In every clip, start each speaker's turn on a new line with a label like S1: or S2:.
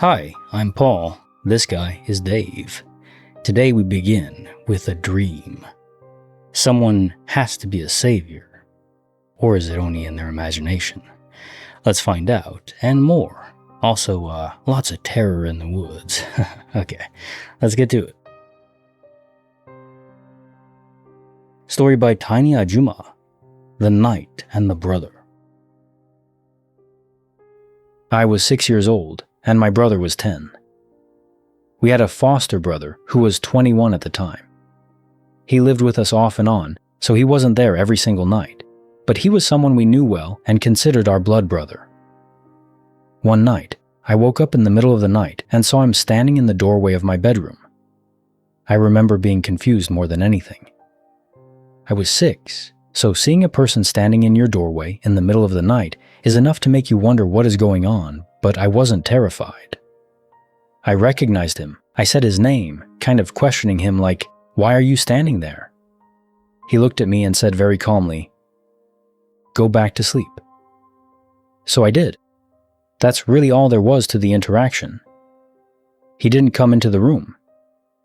S1: Hi, I'm Paul. This guy is Dave. Today we begin with a dream. Someone has to be a savior. Or is it only in their imagination? Let's find out, and more. Also, lots of terror in the woods. Okay, let's get to it. Story by Tiny Ajuma, The Knight and the Brother. I was 6 years old, and my brother was 10. We had a foster brother who was 21 at the time. He lived with us off and on, so he wasn't there every single night, but he was someone we knew well and considered our blood brother. One night, I woke up in the middle of the night and saw him standing in the doorway of my bedroom. I remember being confused more than anything. I was 6, so seeing a person standing in your doorway in the middle of the night is enough to make you wonder what is going on, but I wasn't terrified. I recognized him. I said his name, kind of questioning him like, "Why are you standing there?" He looked at me and said very calmly, "Go back to sleep." So I did. That's really all there was to the interaction. He didn't come into the room.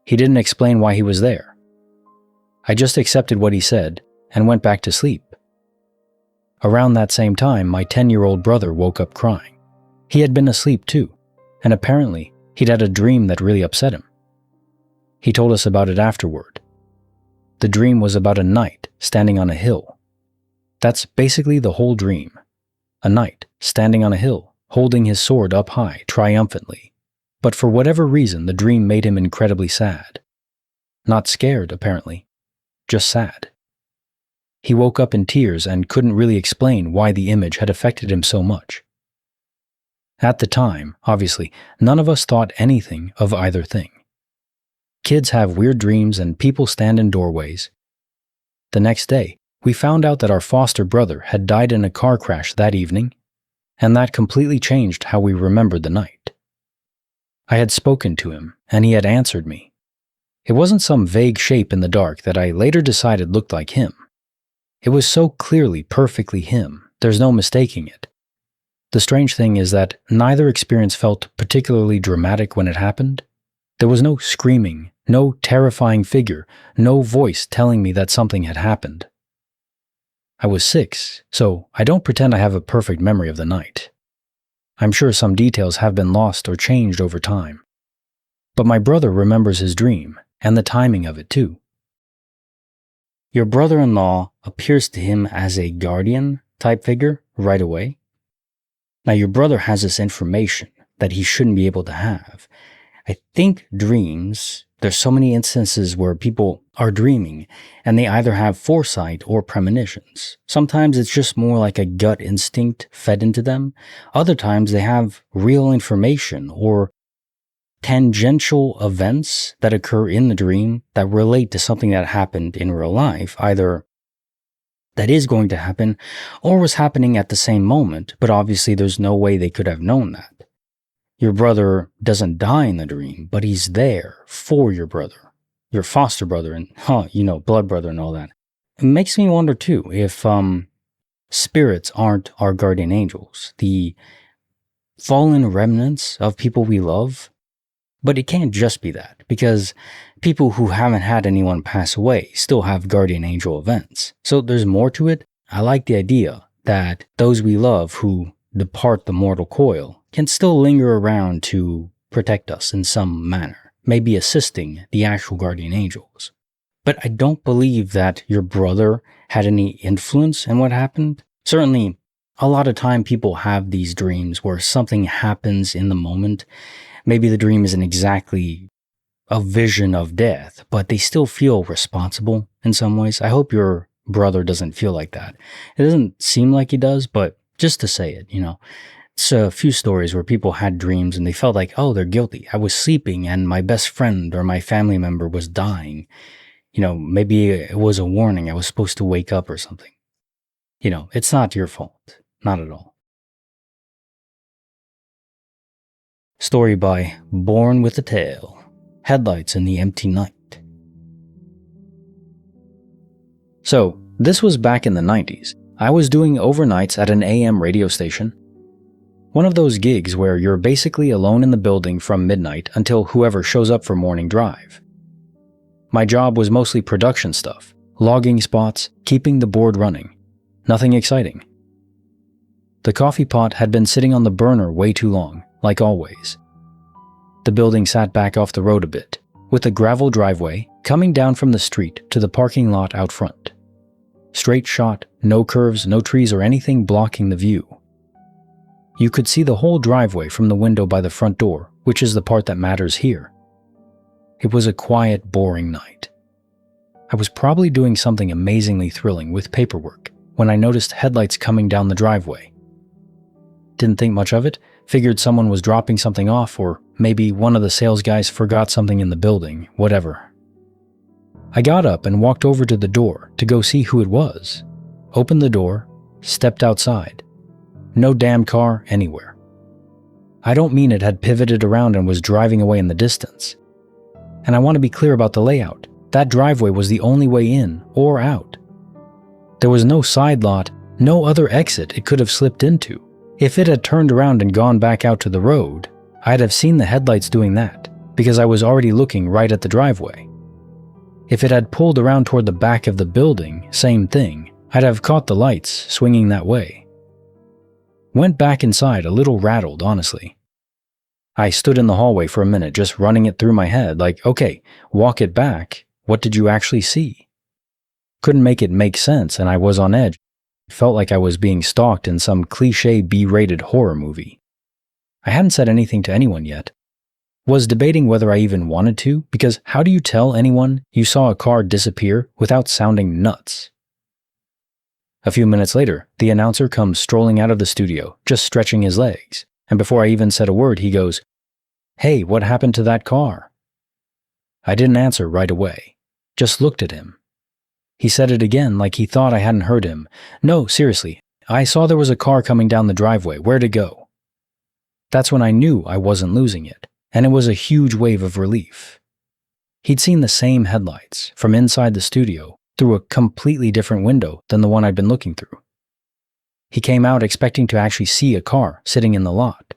S1: He didn't explain why he was there. I just accepted what he said and went back to sleep. Around that same time, my 10-year-old brother woke up crying. He had been asleep too, and apparently he'd had a dream that really upset him. He told us about it afterward. The dream was about a knight standing on a hill. That's basically the whole dream. A knight standing on a hill, holding his sword up high triumphantly. But for whatever reason, the dream made him incredibly sad. Not scared, apparently, just sad. He woke up in tears and couldn't really explain why the image had affected him so much. At the time, obviously, none of us thought anything of either thing. Kids have weird dreams and people stand in doorways. The next day, we found out that our foster brother had died in a car crash that evening, and that completely changed how we remembered the night. I had spoken to him, and he had answered me. It wasn't some vague shape in the dark that I later decided looked like him. It was so clearly, perfectly him, there's no mistaking it. The strange thing is that neither experience felt particularly dramatic when it happened. There was no screaming, no terrifying figure, no voice telling me that something had happened. I was 6, so I don't pretend I have a perfect memory of the night. I'm sure some details have been lost or changed over time. But my brother remembers his dream, and the timing of it too. Your brother-in-law appears to him as a guardian type figure right away. Now your brother has this information that he shouldn't be able to have. I think dreams, there's so many instances where people are dreaming and they either have foresight or premonitions. Sometimes it's just more like a gut instinct fed into them. Other times they have real information or tangential events that occur in the dream that relate to something that happened in real life, either that is going to happen or was happening at the same moment, but obviously there's no way they could have known that. Your brother doesn't die in the dream, but he's there for your brother, your foster brother, and blood brother and all that. It makes me wonder too if spirits aren't our guardian angels, the fallen remnants of people we love. But it can't just be that, because people who haven't had anyone pass away still have guardian angel events. So there's more to it. I like the idea that those we love who depart the mortal coil can still linger around to protect us in some manner, maybe assisting the actual guardian angels. But I don't believe that your brother had any influence in what happened. Certainly, a lot of time people have these dreams where something happens in the moment. Maybe the dream isn't exactly a vision of death, but they still feel responsible in some ways. I hope your brother doesn't feel like that. It doesn't seem like he does, but just to say it, It's a few stories where people had dreams and they felt like, oh, they're guilty. I was sleeping and my best friend or my family member was dying. Maybe it was a warning. I was supposed to wake up or something. It's not your fault. Not at all. Story by Born with a Tail, Headlights in the Empty Night. So, this was back in the 90s. I was doing overnights at an AM radio station. One of those gigs where you're basically alone in the building from midnight until whoever shows up for morning drive. My job was mostly production stuff, logging spots, keeping the board running. Nothing exciting. The coffee pot had been sitting on the burner way too long, like always. The building sat back off the road a bit, with a gravel driveway coming down from the street to the parking lot out front. Straight shot, no curves, no trees or anything blocking the view. You could see the whole driveway from the window by the front door, which is the part that matters here. It was a quiet, boring night. I was probably doing something amazingly thrilling with paperwork when I noticed headlights coming down the driveway. Didn't think much of it, figured someone was dropping something off, or maybe one of the sales guys forgot something in the building, whatever. I got up and walked over to the door to go see who it was. Opened the door, stepped outside. No damn car anywhere. I don't mean it had pivoted around and was driving away in the distance. And I want to be clear about the layout. That driveway was the only way in or out. There was no side lot, no other exit it could have slipped into. If it had turned around and gone back out to the road, I'd have seen the headlights doing that, because I was already looking right at the driveway. If it had pulled around toward the back of the building, same thing, I'd have caught the lights swinging that way. Went back inside a little rattled, honestly. I stood in the hallway for a minute just running it through my head like, okay, walk it back, what did you actually see? Couldn't make it make sense and I was on edge. It felt like I was being stalked in some cliché B-rated horror movie. I hadn't said anything to anyone yet. Was debating whether I even wanted to, because how do you tell anyone you saw a car disappear without sounding nuts? A few minutes later, the announcer comes strolling out of the studio, just stretching his legs, and before I even said a word, he goes, "Hey, what happened to that car?" I didn't answer right away, just looked at him. He said it again like he thought I hadn't heard him. "No, seriously, I saw there was a car coming down the driveway. Where'd it go?" That's when I knew I wasn't losing it, and it was a huge wave of relief. He'd seen the same headlights from inside the studio through a completely different window than the one I'd been looking through. He came out expecting to actually see a car sitting in the lot.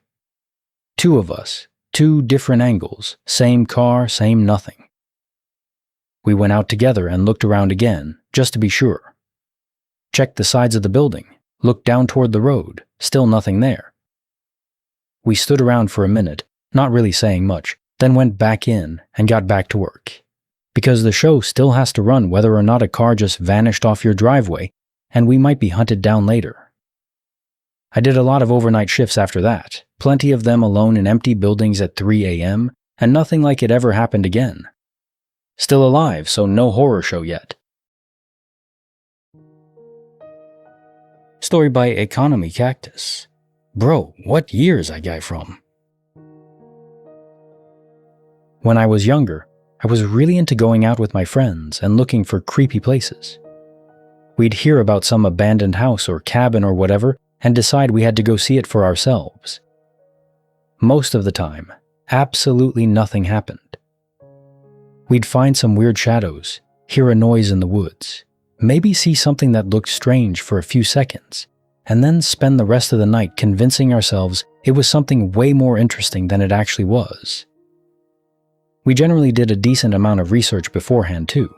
S1: Two of us, two different angles, same car, same nothing. We went out together and looked around again, just to be sure. Checked the sides of the building, looked down toward the road, still nothing there. We stood around for a minute, not really saying much, then went back in and got back to work. Because the show still has to run whether or not a car just vanished off your driveway, and we might be hunted down later. I did a lot of overnight shifts after that, plenty of them alone in empty buildings at 3 a.m., and nothing like it ever happened again. Still alive, so no horror show yet. Story by Economy Cactus. Bro, what year's that guy from? When I was younger, I was really into going out with my friends and looking for creepy places. We'd hear about some abandoned house or cabin or whatever and decide we had to go see it for ourselves. Most of the time, absolutely nothing happened. We'd find some weird shadows, hear a noise in the woods, maybe see something that looked strange for a few seconds, and then spend the rest of the night convincing ourselves it was something way more interesting than it actually was. We generally did a decent amount of research beforehand too.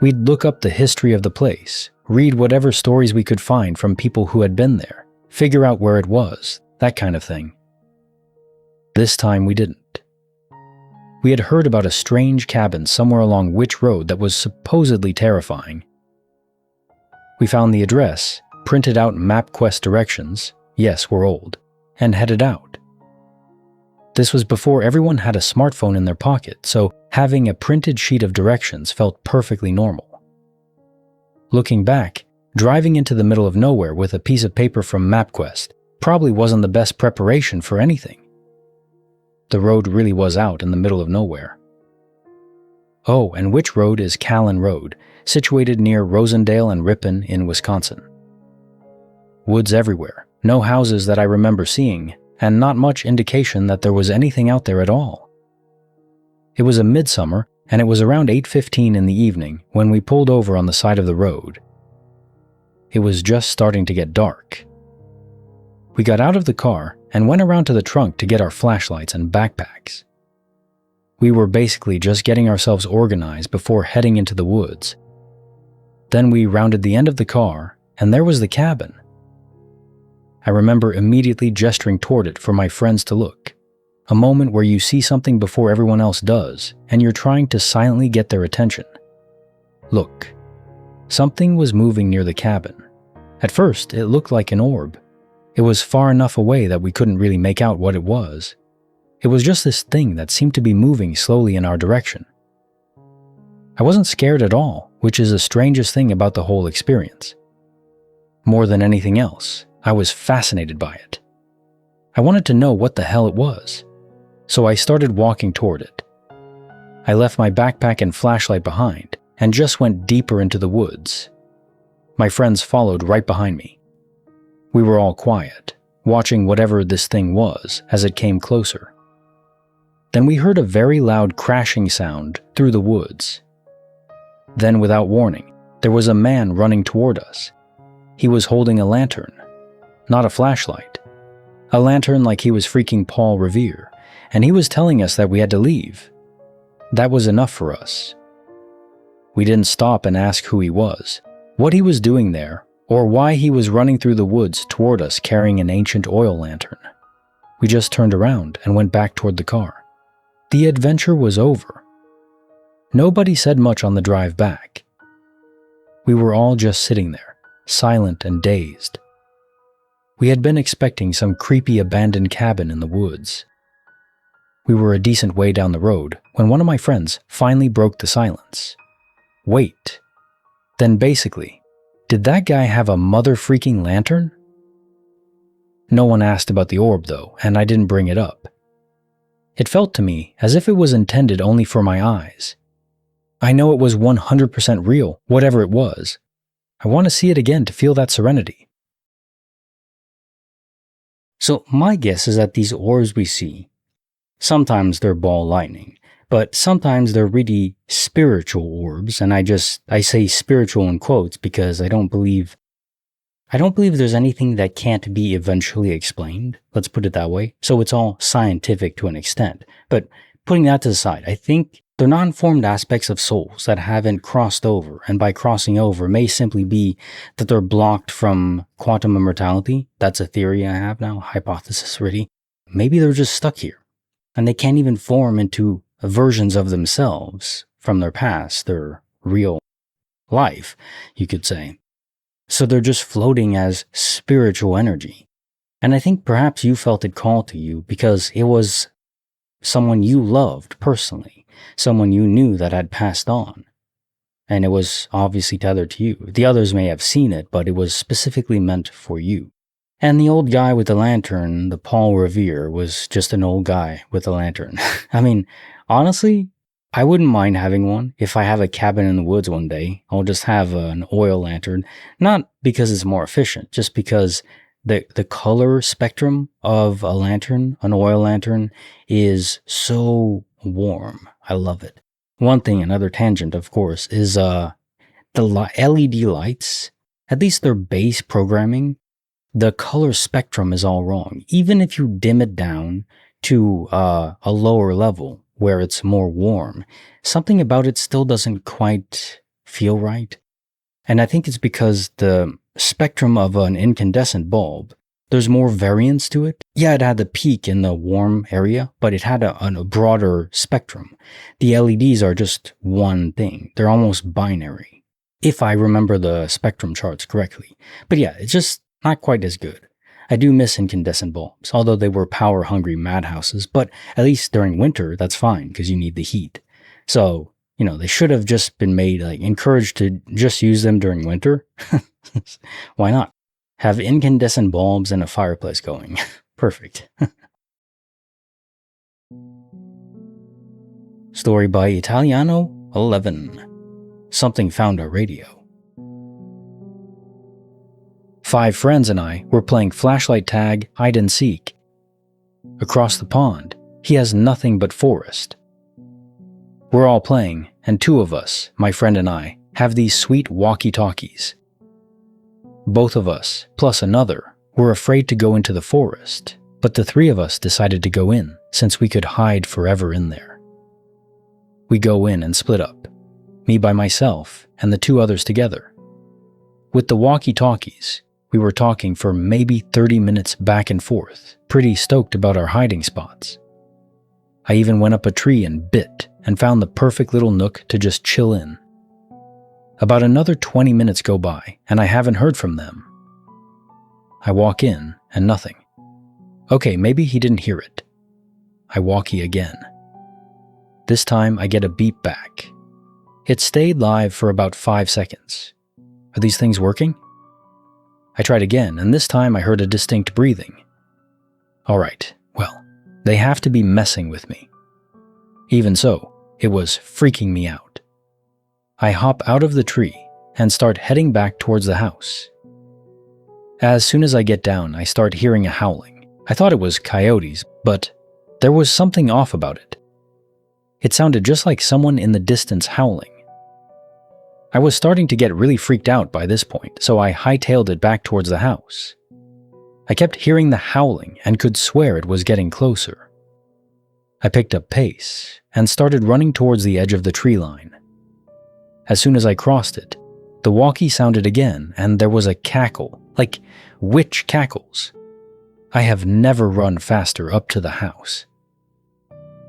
S1: We'd look up the history of the place, read whatever stories we could find from people who had been there, figure out where it was, that kind of thing. This time we didn't. We had heard about a strange cabin somewhere along Witch Road that was supposedly terrifying. We found the address, printed out MapQuest directions, yes, we're old, and headed out. This was before everyone had a smartphone in their pocket, so having a printed sheet of directions felt perfectly normal. Looking back, driving into the middle of nowhere with a piece of paper from MapQuest probably wasn't the best preparation for anything. The road really was out in the middle of nowhere. Oh, and Witch Road is Callan Road, situated near Rosendale and Ripon in Wisconsin. Woods everywhere, no houses that I remember seeing, and not much indication that there was anything out there at all. It was a midsummer, and it was around 8:15 in the evening when we pulled over on the side of the road. It was just starting to get dark. We got out of the car and went around to the trunk to get our flashlights and backpacks. We were basically just getting ourselves organized before heading into the woods. Then we rounded the end of the car, and there was the cabin. I remember immediately gesturing toward it for my friends to look, a moment where you see something before everyone else does, and you're trying to silently get their attention. Look. Something was moving near the cabin. At first, it looked like an orb. It was far enough away that we couldn't really make out what it was. It was just this thing that seemed to be moving slowly in our direction. I wasn't scared at all, which is the strangest thing about the whole experience. More than anything else, I was fascinated by it. I wanted to know what the hell it was, so I started walking toward it. I left my backpack and flashlight behind and just went deeper into the woods. My friends followed right behind me. We were all quiet, watching whatever this thing was as it came closer. Then we heard a very loud crashing sound through the woods. Then, without warning, there was a man running toward us. He was holding a lantern, not a flashlight. A lantern like he was freaking Paul Revere, and he was telling us that we had to leave. That was enough for us. We didn't stop and ask who he was, what he was doing there, or why he was running through the woods toward us carrying an ancient oil lantern. We just turned around and went back toward the car. The adventure was over. Nobody said much on the drive back. We were all just sitting there, silent and dazed. We had been expecting some creepy abandoned cabin in the woods. We were a decent way down the road when one of my friends finally broke the silence. Wait. Then basically, did that guy have a mother-freaking lantern? No one asked about the orb though, and I didn't bring it up. It felt to me as if it was intended only for my eyes. I know it was 100% real, whatever it was. I want to see it again to feel that serenity. So my guess is that these orbs we see, sometimes they're ball lightning, but sometimes they're really spiritual orbs, and I say spiritual in quotes because I don't believe there's anything that can't be eventually explained. Let's put it that way. So it's all scientific to an extent. But putting that to the side, I think they're non-formed aspects of souls that haven't crossed over, and by crossing over may simply be that they're blocked from quantum immortality. That's a theory I have now, hypothesis really. Maybe they're just stuck here, and they can't even form into versions of themselves from their past, their real life, you could say. So they're just floating as spiritual energy. And I think perhaps you felt it call to you because it was someone you loved personally, someone you knew that had passed on. And it was obviously tethered to you. The others may have seen it, but it was specifically meant for you. And the old guy with the lantern, the Paul Revere, was just an old guy with a lantern. I mean, honestly, I wouldn't mind having one. If I have a cabin in the woods one day, I'll just have an oil lantern. Not because it's more efficient, just because the color spectrum of a lantern, an oil lantern, is so warm. I love it. One thing, another tangent, of course, is the LED lights, at least their base programming, the color spectrum is all wrong. Even if you dim it down to a lower level where it's more warm, something about it still doesn't quite feel right. And I think it's because the spectrum of an incandescent bulb, there's more variance to it. Yeah, it had the peak in the warm area, but it had a broader spectrum. The LEDs are just one thing. They're almost binary, if I remember the spectrum charts correctly. But yeah, it's just not quite as good. I do miss incandescent bulbs, although they were power-hungry madhouses, but at least during winter, that's fine, because you need the heat. So, they should have just been made, encouraged to just use them during winter. Why not? Have incandescent bulbs and a fireplace going. Perfect. Story by Italiano11. Something found our radio. 5 friends and I were playing flashlight tag, hide and seek. Across the pond, he has nothing but forest. We're all playing, and 2 of us, my friend and I, have these sweet walkie-talkies. Both of us, plus another, were afraid to go into the forest, but the three of us decided to go in since we could hide forever in there. We go in and split up, me by myself and the two others together. With the walkie-talkies, we were talking for maybe 30 minutes back and forth, pretty stoked about our hiding spots. I even went up a tree and bit and found the perfect little nook to just chill in. About another 20 minutes go by and I haven't heard from them. I walk in and nothing. Okay, maybe he didn't hear it. I walkie again. This time I get a beep back. It stayed live for about 5 seconds. Are these things working? I tried again, and this time I heard a distinct breathing. Alright, well, they have to be messing with me. Even so, it was freaking me out. I hop out of the tree and start heading back towards the house. As soon as I get down, I start hearing a howling. I thought it was coyotes, but there was something off about it. It sounded just like someone in the distance howling. I was starting to get really freaked out by this point, so I hightailed it back towards the house. I kept hearing the howling and could swear it was getting closer. I picked up pace and started running towards the edge of the tree line. As soon as I crossed it, the walkie sounded again and there was a cackle, like witch cackles. I have never run faster up to the house.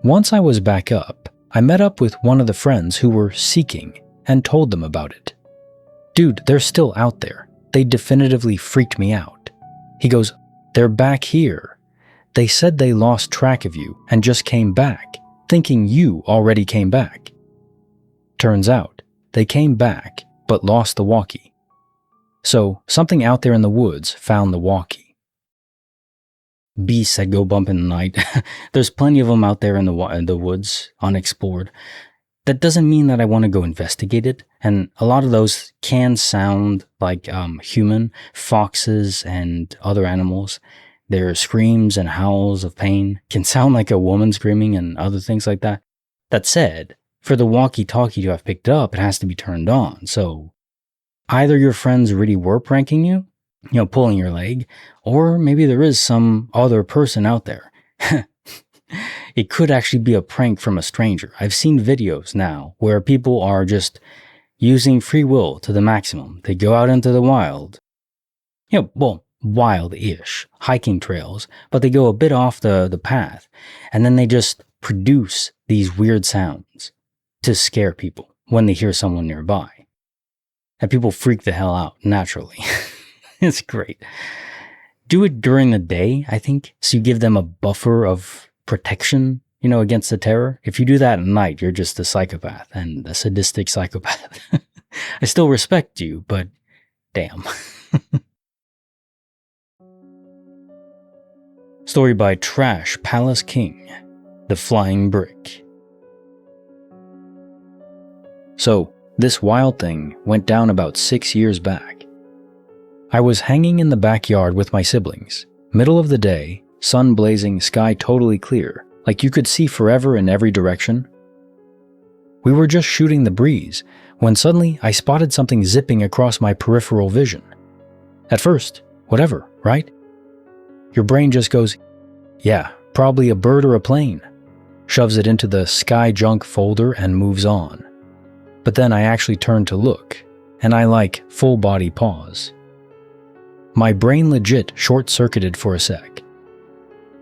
S1: Once I was back up, I met up with one of the friends who were seeking and told them about it. Dude, they're still out there. They definitively freaked me out. He goes, they're back here. They said they lost track of you and just came back, thinking you already came back. Turns out, they came back but lost the walkie. So, something out there in the woods found the walkie. Beasts that go bump in the night. There's plenty of them out there in the woods, unexplored. That doesn't mean that I want to go investigate it, and a lot of those can sound like human, foxes and other animals. Their screams and howls of pain can sound like a woman screaming and other things like that. That said, for the walkie-talkie to have picked up, it has to be turned on, so either your friends really were pranking you, pulling your leg, or maybe there is some other person out there. It could actually be a prank from a stranger. I've seen videos now where people are just using free will to the maximum. They go out into the wild, wild-ish, hiking trails, but they go a bit off the path, and then they just produce these weird sounds to scare people when they hear someone nearby. And people freak the hell out, naturally. It's great. Do it during the day, I think, so you give them a buffer of protection, against the terror. If you do that at night, you're just a psychopath, and a sadistic psychopath. I still respect you, but damn. Story by Trash Palace King, The Flying Brick. So, this wild thing went down about 6 years back. I was hanging in the backyard with my siblings, middle of the day, sun blazing, sky totally clear, like you could see forever in every direction. We were just shooting the breeze, when suddenly I spotted something zipping across my peripheral vision. At first, whatever, right? Your brain just goes, yeah, probably a bird or a plane, shoves it into the sky junk folder and moves on. But then I actually turned to look, and I full body pause. My brain legit short-circuited for a sec.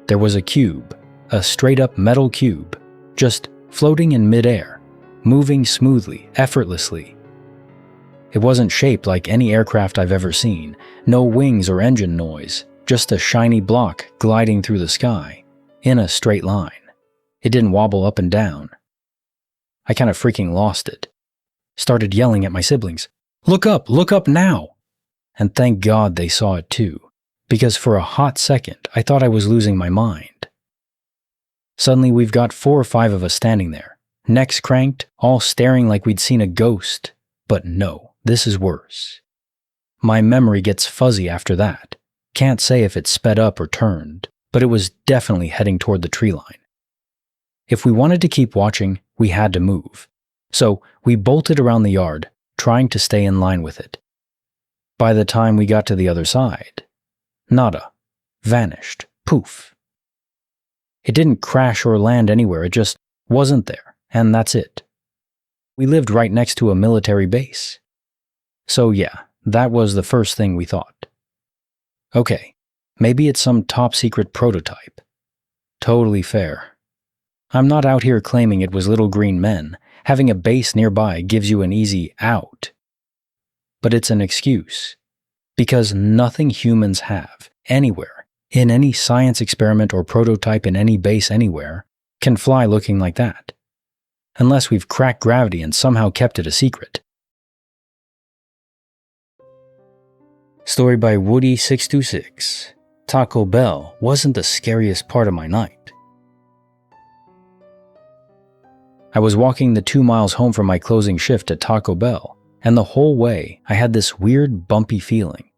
S1: There was a cube, a straight-up metal cube, just floating in midair, moving smoothly, effortlessly. It wasn't shaped like any aircraft I've ever seen, no wings or engine noise, just a shiny block gliding through the sky, in a straight line. It didn't wobble up and down. I kind of freaking lost it. Started yelling at my siblings, look up now! And thank God they saw it too, because for a hot second I thought I was losing my mind. Suddenly we've got 4 or 5 of us standing there, necks cranked, all staring like we'd seen a ghost. But no, this is worse. My memory gets fuzzy after that. Can't say if it sped up or turned, but it was definitely heading toward the tree line. If we wanted to keep watching, we had to move. So we bolted around the yard, trying to stay in line with it. By the time we got to the other side, Nada. Vanished. Poof. It didn't crash or land anywhere, it just wasn't there, and that's it. We lived right next to a military base. So yeah, that was the first thing we thought. Okay, maybe it's some top-secret prototype. Totally fair. I'm not out here claiming it was little green men. Having a base nearby gives you an easy out. But it's an excuse. Because nothing humans have, anywhere, in any science experiment or prototype in any base anywhere, can fly looking like that. Unless we've cracked gravity and somehow kept it a secret. Story by Woody626. Taco Bell wasn't the scariest part of my night. I was walking the 2 miles home from my closing shift at Taco Bell, and the whole way I had this weird bumpy feeling.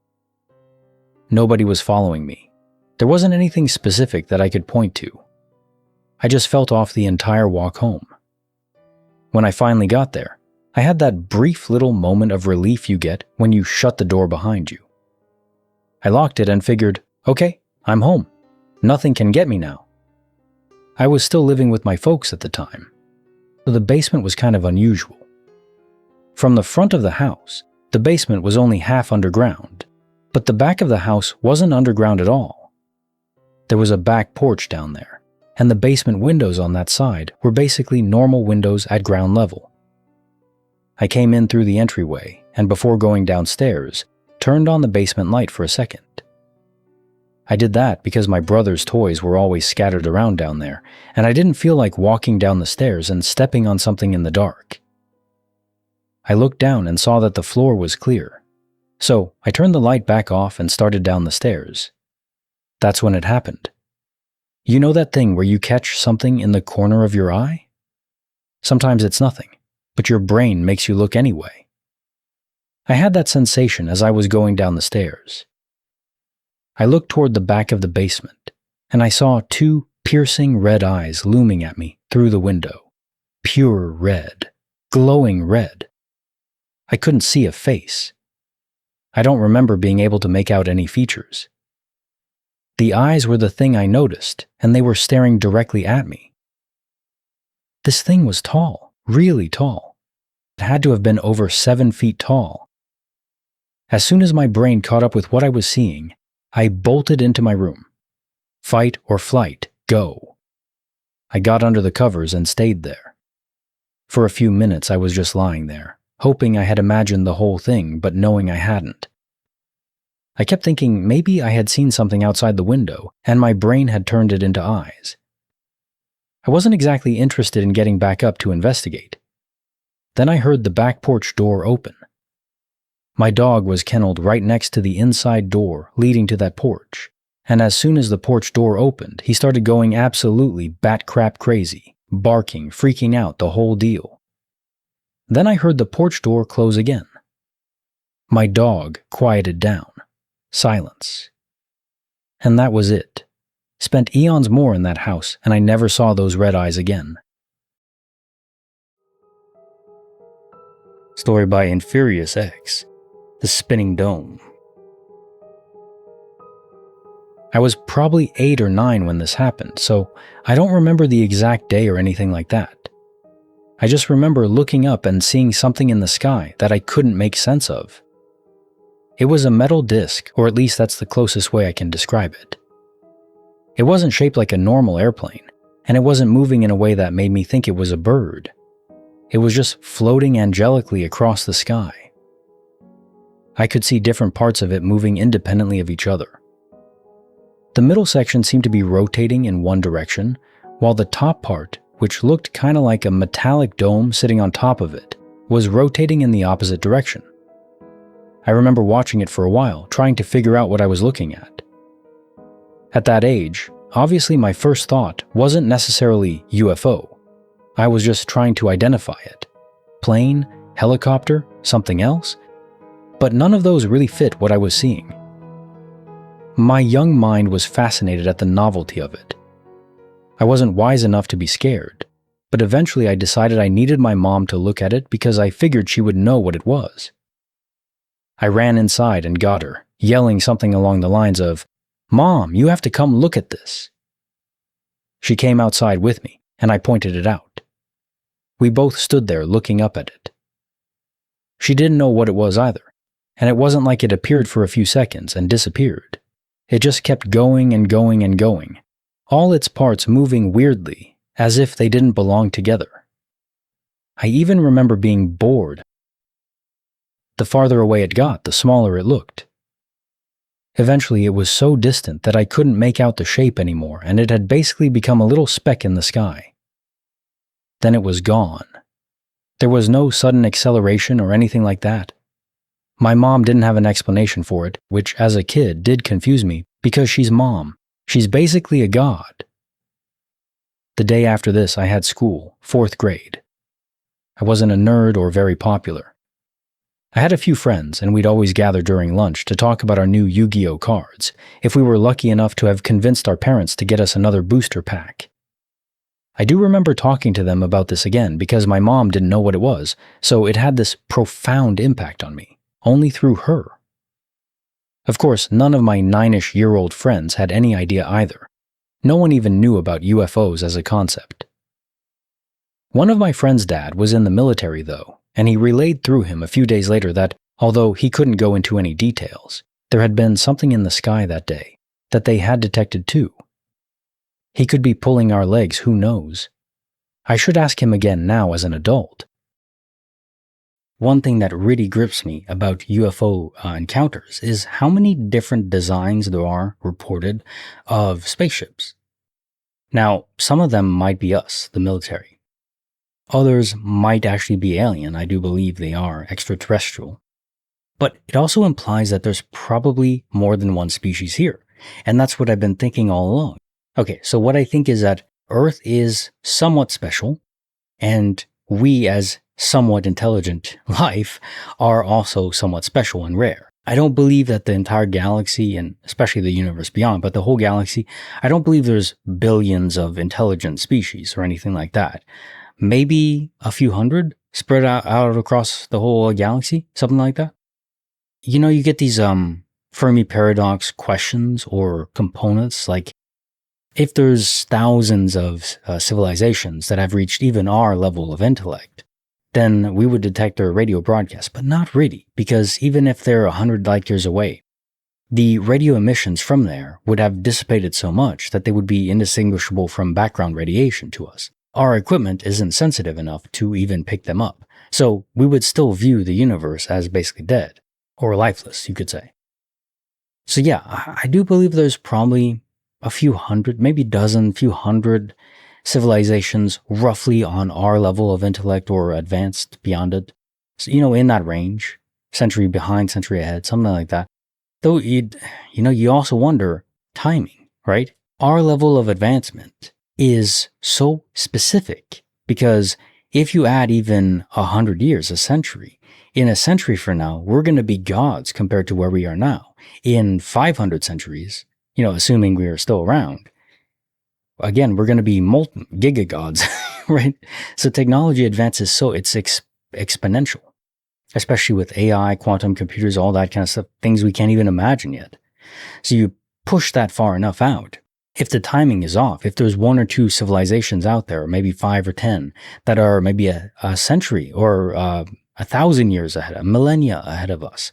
S1: Nobody was following me. There wasn't anything specific that I could point to. I just felt off the entire walk home. When I finally got there, I had that brief little moment of relief you get when you shut the door behind you. I locked it and figured, okay, I'm home. Nothing can get me now. I was still living with my folks at the time, so the basement was kind of unusual. From the front of the house, the basement was only half underground, but the back of the house wasn't underground at all. There was a back porch down there, and the basement windows on that side were basically normal windows at ground level. I came in through the entryway, and before going downstairs, turned on the basement light for a second. I did that because my brother's toys were always scattered around down there, and I didn't feel like walking down the stairs and stepping on something in the dark. I looked down and saw that the floor was clear, so I turned the light back off and started down the stairs. That's when it happened. You know that thing where you catch something in the corner of your eye? Sometimes it's nothing, but your brain makes you look anyway. I had that sensation as I was going down the stairs. I looked toward the back of the basement, and I saw 2 piercing red eyes looming at me through the window. Pure red. Glowing red. I couldn't see a face. I don't remember being able to make out any features. The eyes were the thing I noticed, and they were staring directly at me. This thing was tall, really tall. It had to have been over 7 feet tall. As soon as my brain caught up with what I was seeing, I bolted into my room. Fight or flight, go. I got under the covers and stayed there. For a few minutes I was just lying there, hoping I had imagined the whole thing, but knowing I hadn't. I kept thinking maybe I had seen something outside the window, and my brain had turned it into eyes. I wasn't exactly interested in getting back up to investigate. Then I heard the back porch door open. My dog was kenneled right next to the inside door leading to that porch, and as soon as the porch door opened, he started going absolutely bat-crap crazy, barking, freaking out, the whole deal. Then I heard the porch door close again. My dog quieted down. Silence. And that was it. Spent eons more in that house, and I never saw those red eyes again. Story by Infurious X. The Spinning Dome. I was probably 8 or 9 when this happened, so I don't remember the exact day or anything like that. I just remember looking up and seeing something in the sky that I couldn't make sense of. It was a metal disc, or at least that's the closest way I can describe it. It wasn't shaped like a normal airplane, and it wasn't moving in a way that made me think it was a bird. It was just floating angelically across the sky. I could see different parts of it moving independently of each other. The middle section seemed to be rotating in one direction, while the top part, which looked kind of like a metallic dome sitting on top of it, was rotating in the opposite direction. I remember watching it for a while, trying to figure out what I was looking at. At that age, obviously my first thought wasn't necessarily UFO. I was just trying to identify it. Plane, helicopter, something else? But none of those really fit what I was seeing. My young mind was fascinated at the novelty of it. I wasn't wise enough to be scared, but eventually I decided I needed my mom to look at it because I figured she would know what it was. I ran inside and got her, yelling something along the lines of, "Mom, you have to come look at this." She came outside with me, and I pointed it out. We both stood there looking up at it. She didn't know what it was either, and it wasn't like it appeared for a few seconds and disappeared. It just kept going and going and going, all its parts moving weirdly, as if they didn't belong together. I even remember being bored. The farther away it got, the smaller it looked. Eventually, it was so distant that I couldn't make out the shape anymore, and it had basically become a little speck in the sky. Then it was gone. There was no sudden acceleration or anything like that. My mom didn't have an explanation for it, which as a kid did confuse me, because she's mom. She's basically a god. The day after this, I had school, 4th grade. I wasn't a nerd or very popular. I had a few friends, and we'd always gather during lunch to talk about our new Yu-Gi-Oh cards, if we were lucky enough to have convinced our parents to get us another booster pack. I do remember talking to them about this again because my mom didn't know what it was, so it had this profound impact on me, only through her. Of course, none of my 9-ish-year-old friends had any idea either. No one even knew about UFOs as a concept. One of my friend's dad was in the military though, and he relayed through him a few days later that, although he couldn't go into any details, there had been something in the sky that day that they had detected too. He could be pulling our legs, who knows? I should ask him again now as an adult. One thing that really grips me about UFO encounters is how many different designs there are reported of spaceships. Now, some of them might be us, the military. Others might actually be alien. I do believe they are extraterrestrial. But it also implies that there's probably more than one species here. And that's what I've been thinking all along. Okay, so what I think is that Earth is somewhat special, and we as somewhat intelligent life are also somewhat special and rare. I don't believe that the entire galaxy, and especially the universe beyond, but the whole galaxy, I don't believe there's billions of intelligent species or anything like that. Maybe a few hundred spread out across the whole galaxy, something like that. You know, you get these Fermi paradox questions or components, like if there's thousands of civilizations that have reached even our level of intellect, then we would detect their radio broadcast, but not really, because even if they're 100 light years away, the radio emissions from there would have dissipated so much that they would be indistinguishable from background radiation to us. Our equipment isn't sensitive enough to even pick them up, so we would still view the universe as basically dead, or lifeless, you could say. So yeah, I do believe there's probably a few hundred, maybe few hundred civilizations roughly on our level of intellect or advanced beyond it. So, in that range, century behind, century ahead, something like that. Though you also wonder timing, right? Our level of advancement is so specific because if you add even 100 years, a century, in a century from now, we're going to be gods compared to where we are now. In 500 centuries, assuming we are still around, again, we're going to be gigagods, right? So technology advances, so it's exponential, especially with AI, quantum computers, all that kind of stuff, things we can't even imagine yet. So you push that far enough out. If the timing is off, if there's 1 or 2 civilizations out there, maybe 5 or 10, that are maybe a century or 1,000 years ahead, a millennia ahead of us,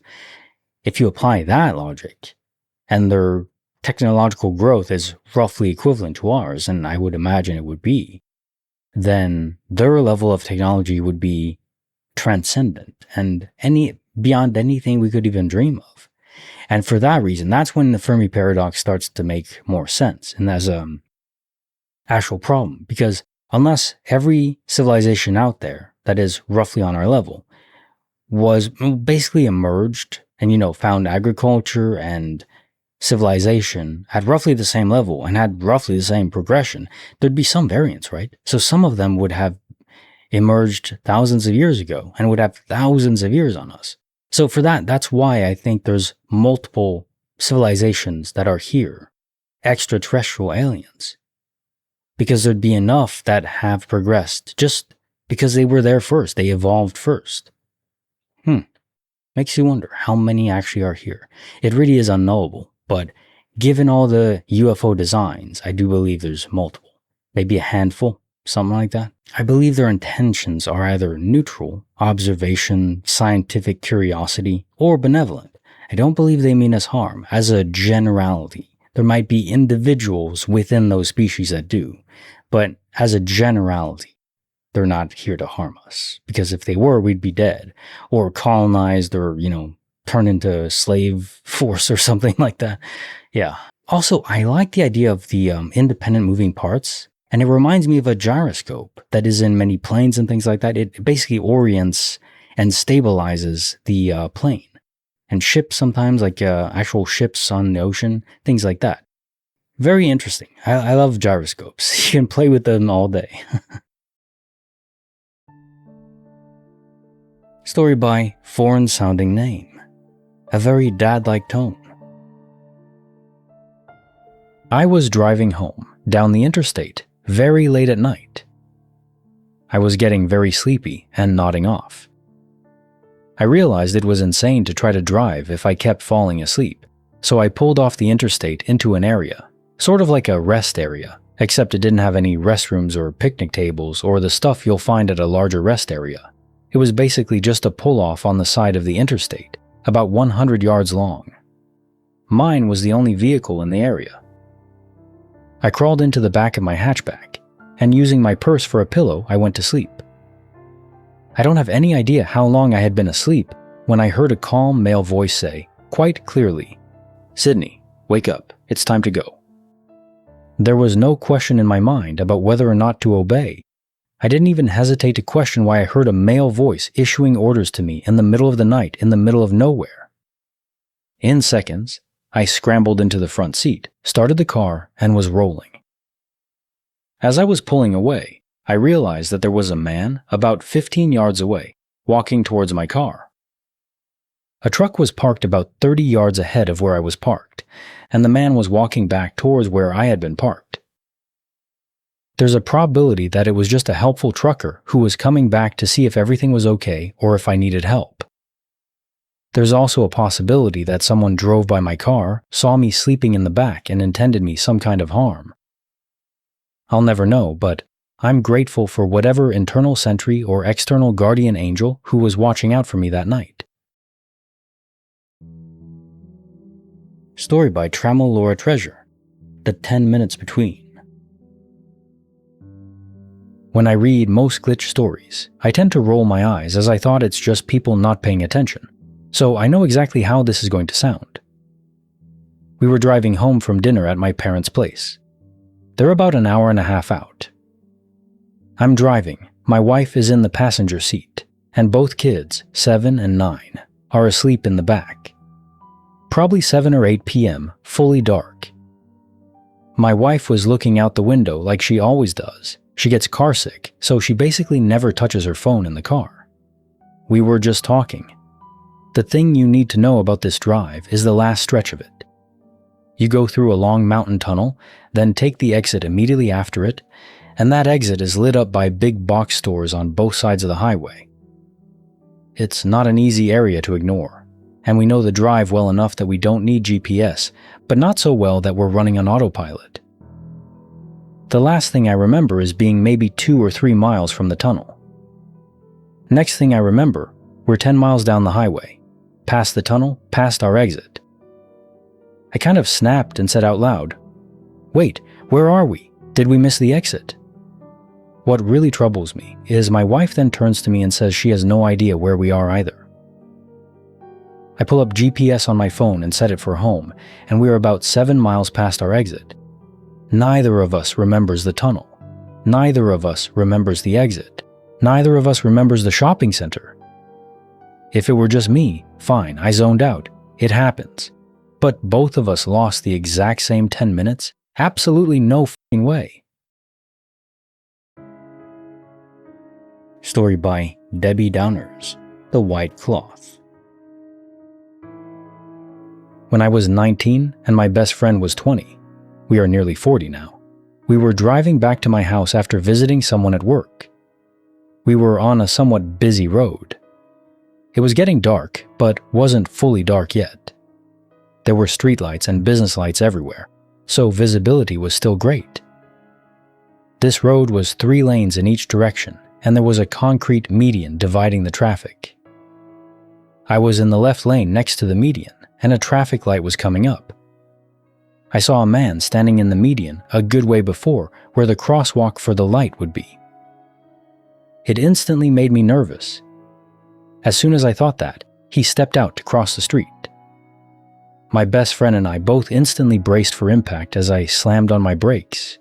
S1: if you apply that logic, and their technological growth is roughly equivalent to ours, and I would imagine it would be, then their level of technology would be transcendent and beyond anything we could even dream of. And for that reason, that's when the Fermi paradox starts to make more sense and as an actual problem, because unless every civilization out there that is roughly on our level was basically emerged and, found agriculture and civilization at roughly the same level and had roughly the same progression, there'd be some variance, right? So some of them would have emerged thousands of years ago and would have thousands of years on us. So for that's why I think there's multiple civilizations that are here, extraterrestrial aliens, because there'd be enough that have progressed just because they were there first, they evolved first. Makes you wonder how many actually are here. It really is unknowable, but given all the UFO designs, I do believe there's multiple. Maybe a handful, something like that. I believe their intentions are either neutral, observation, scientific curiosity, or benevolent. I don't believe they mean us harm, as a generality. There might be individuals within those species that do, but as a generality, they're not here to harm us. Because if they were, we'd be dead, or colonized, or, turned into slave force or something like that. Yeah. Also, I like the idea of the independent moving parts, and it reminds me of a gyroscope that is in many planes and things like that. It basically orients and stabilizes the plane. And ships sometimes, like actual ships on the ocean, things like that. Very interesting. I love gyroscopes. You can play with them all day. Story by Foreign Sounding Name. A very dad-like tone. I was driving home, down the interstate, very late at night. I was getting very sleepy and nodding off. I realized it was insane to try to drive if I kept falling asleep, so I pulled off the interstate into an area, sort of like a rest area, except it didn't have any restrooms or picnic tables or the stuff you'll find at a larger rest area. It was basically just a pull-off on the side of the interstate, about 100 yards long. Mine was the only vehicle in the area. I crawled into the back of my hatchback, and using my purse for a pillow, I went to sleep. I don't have any idea how long I had been asleep when I heard a calm male voice say, quite clearly, "Sydney, wake up, it's time to go." There was no question in my mind about whether or not to obey. I didn't even hesitate to question why I heard a male voice issuing orders to me in the middle of the night in the middle of nowhere. In seconds, I scrambled into the front seat, started the car, and was rolling. As I was pulling away, I realized that there was a man about 15 yards away, walking towards my car. A truck was parked about 30 yards ahead of where I was parked, and the man was walking back towards where I had been parked. There's a probability that it was just a helpful trucker who was coming back to see if everything was okay or if I needed help. There's also a possibility that someone drove by my car, saw me sleeping in the back, and intended me some kind of harm. I'll never know, but I'm grateful for whatever internal sentry or external guardian angel who was watching out for me that night. Story by Trammell Laura Treasure. The 10 Minutes Between. When I read most glitch stories, I tend to roll my eyes as I thought it's just people not paying attention, so I know exactly how this is going to sound. We were driving home from dinner at my parents' place. They're about an hour and a half out. I'm driving, my wife is in the passenger seat, and both kids, 7 and 9, are asleep in the back. Probably 7 or 8 p.m., fully dark. My wife was looking out the window like she always does. She gets carsick, so she basically never touches her phone in the car. We were just talking. The thing you need to know about this drive is the last stretch of it. You go through a long mountain tunnel, then take the exit immediately after it, and that exit is lit up by big box stores on both sides of the highway. It's not an easy area to ignore, and we know the drive well enough that we don't need GPS, but not so well that we're running on autopilot. The last thing I remember is being maybe 2 or 3 miles from the tunnel. Next thing I remember, we're 10 miles down the highway, past the tunnel, past our exit. I kind of snapped and said out loud, "Wait, where are we? Did we miss the exit?" What really troubles me is my wife then turns to me and says she has no idea where we are either. I pull up GPS on my phone and set it for home, and we are about 7 miles past our exit. Neither of us remembers the tunnel. Neither of us remembers the exit. Neither of us remembers the shopping center. If it were just me, fine, I zoned out. It happens. But both of us lost the exact same 10 minutes? Absolutely no f***ing way. Story by Debbie Downers, The White Cloth. When I was 19 and my best friend was 20, we are nearly 40 now, we were driving back to my house after visiting someone at work. We were on a somewhat busy road. It was getting dark, but wasn't fully dark yet. There were streetlights and business lights everywhere, so visibility was still great. This road was 3 lanes in each direction, and there was a concrete median dividing the traffic. I was in the left lane next to the median, and a traffic light was coming up. I saw a man standing in the median a good way before where the crosswalk for the light would be. It instantly made me nervous. As soon as I thought that, he stepped out to cross the street. My best friend and I both instantly braced for impact as I slammed on my brakes.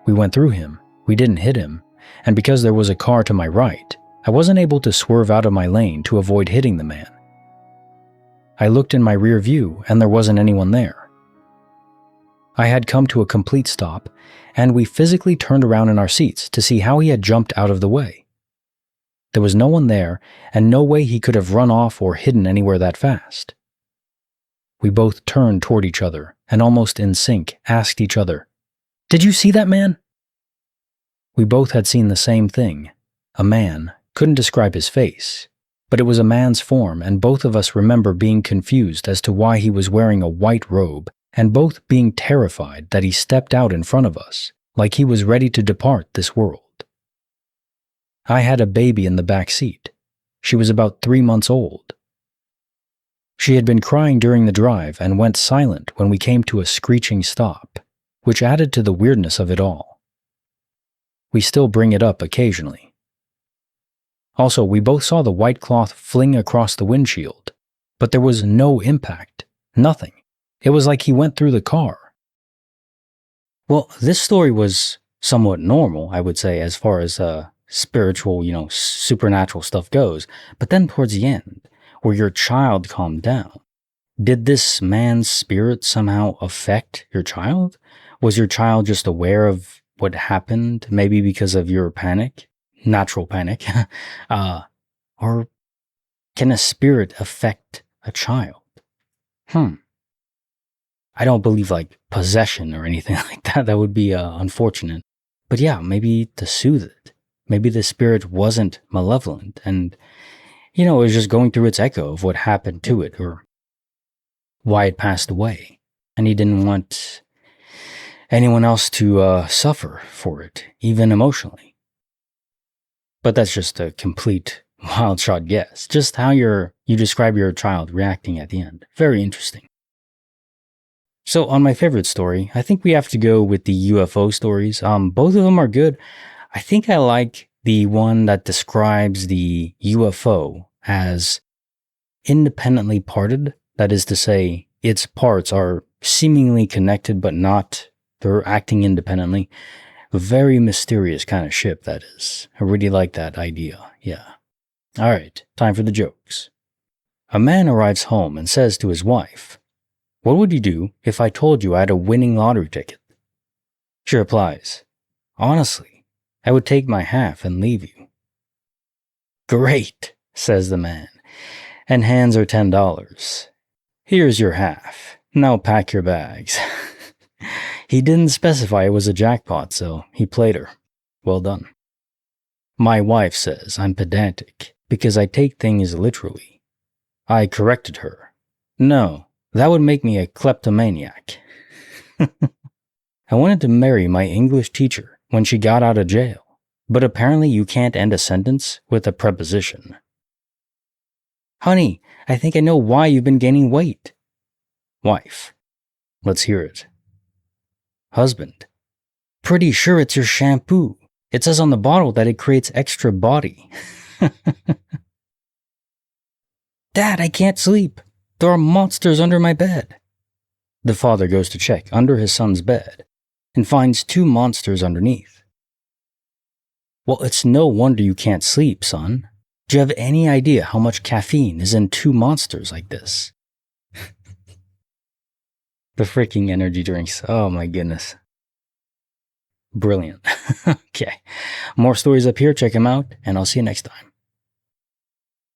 S1: We went through him, we didn't hit him, and because there was a car to my right, I wasn't able to swerve out of my lane to avoid hitting the man. I looked in my rear view and there wasn't anyone there. I had come to a complete stop, and we physically turned around in our seats to see how he had jumped out of the way. There was no one there, and no way he could have run off or hidden anywhere that fast. We both turned toward each other and almost in sync asked each other, "Did you see that man?" We both had seen the same thing. A man, couldn't describe his face, but it was a man's form, and both of us remember being confused as to why he was wearing a white robe, and both being terrified that he stepped out in front of us, like he was ready to depart this world. I had a baby in the back seat. She was about 3 months old. She had been crying during the drive and went silent when we came to a screeching stop, which added to the weirdness of it all. We still bring it up occasionally. Also, we both saw the white cloth fling across the windshield, but there was no impact, nothing. It was like he went through the car. Well, this story was somewhat normal, I would say, as far as spiritual, supernatural stuff goes. But then towards the end, where your child calmed down, did this man's spirit somehow affect your child? Was your child just aware of what happened, maybe because of your panic, natural panic? Or can a spirit affect a child? I don't believe possession or anything like that. That would be unfortunate. But yeah, maybe to soothe it. Maybe the spirit wasn't malevolent and, it was just going through its echo of what happened to it or why it passed away. And he didn't want anyone else to suffer for it, even emotionally. But that's just a complete wild shot guess. Just how you describe your child reacting at the end. Very interesting. So on my favorite story, I think we have to go with the UFO stories. Both of them are good. I think I like the one that describes the UFO as independently parted. That is to say, its parts are seemingly connected, but not. They're acting independently. A very mysterious kind of ship, that is. I really like that idea. Yeah. All right, time for the jokes. A man arrives home and says to his wife, "What would you do if I told you I had a winning lottery ticket?" She replies, "Honestly, I would take my half and leave you." "Great," says the man, and hands her $10. "Here's your half. Now pack your bags." He didn't specify it was a jackpot, so he played her. Well done. My wife says I'm pedantic because I take things literally. I corrected her. "No, that would make me a kleptomaniac." I wanted to marry my English teacher when she got out of jail, but apparently you can't end a sentence with a preposition. "Honey, I think I know why you've been gaining weight." Wife, let's hear it. Husband, pretty sure it's your shampoo. It says on the bottle that it creates extra body. Dad, I can't sleep. There are monsters under my bed. The father goes to check under his son's bed and finds 2 monsters underneath. Well, it's no wonder you can't sleep, son. Do you have any idea how much caffeine is in 2 monsters like this? The freaking energy drinks. Oh my goodness. Brilliant. Okay. More stories up here. Check them out, and I'll see you next time.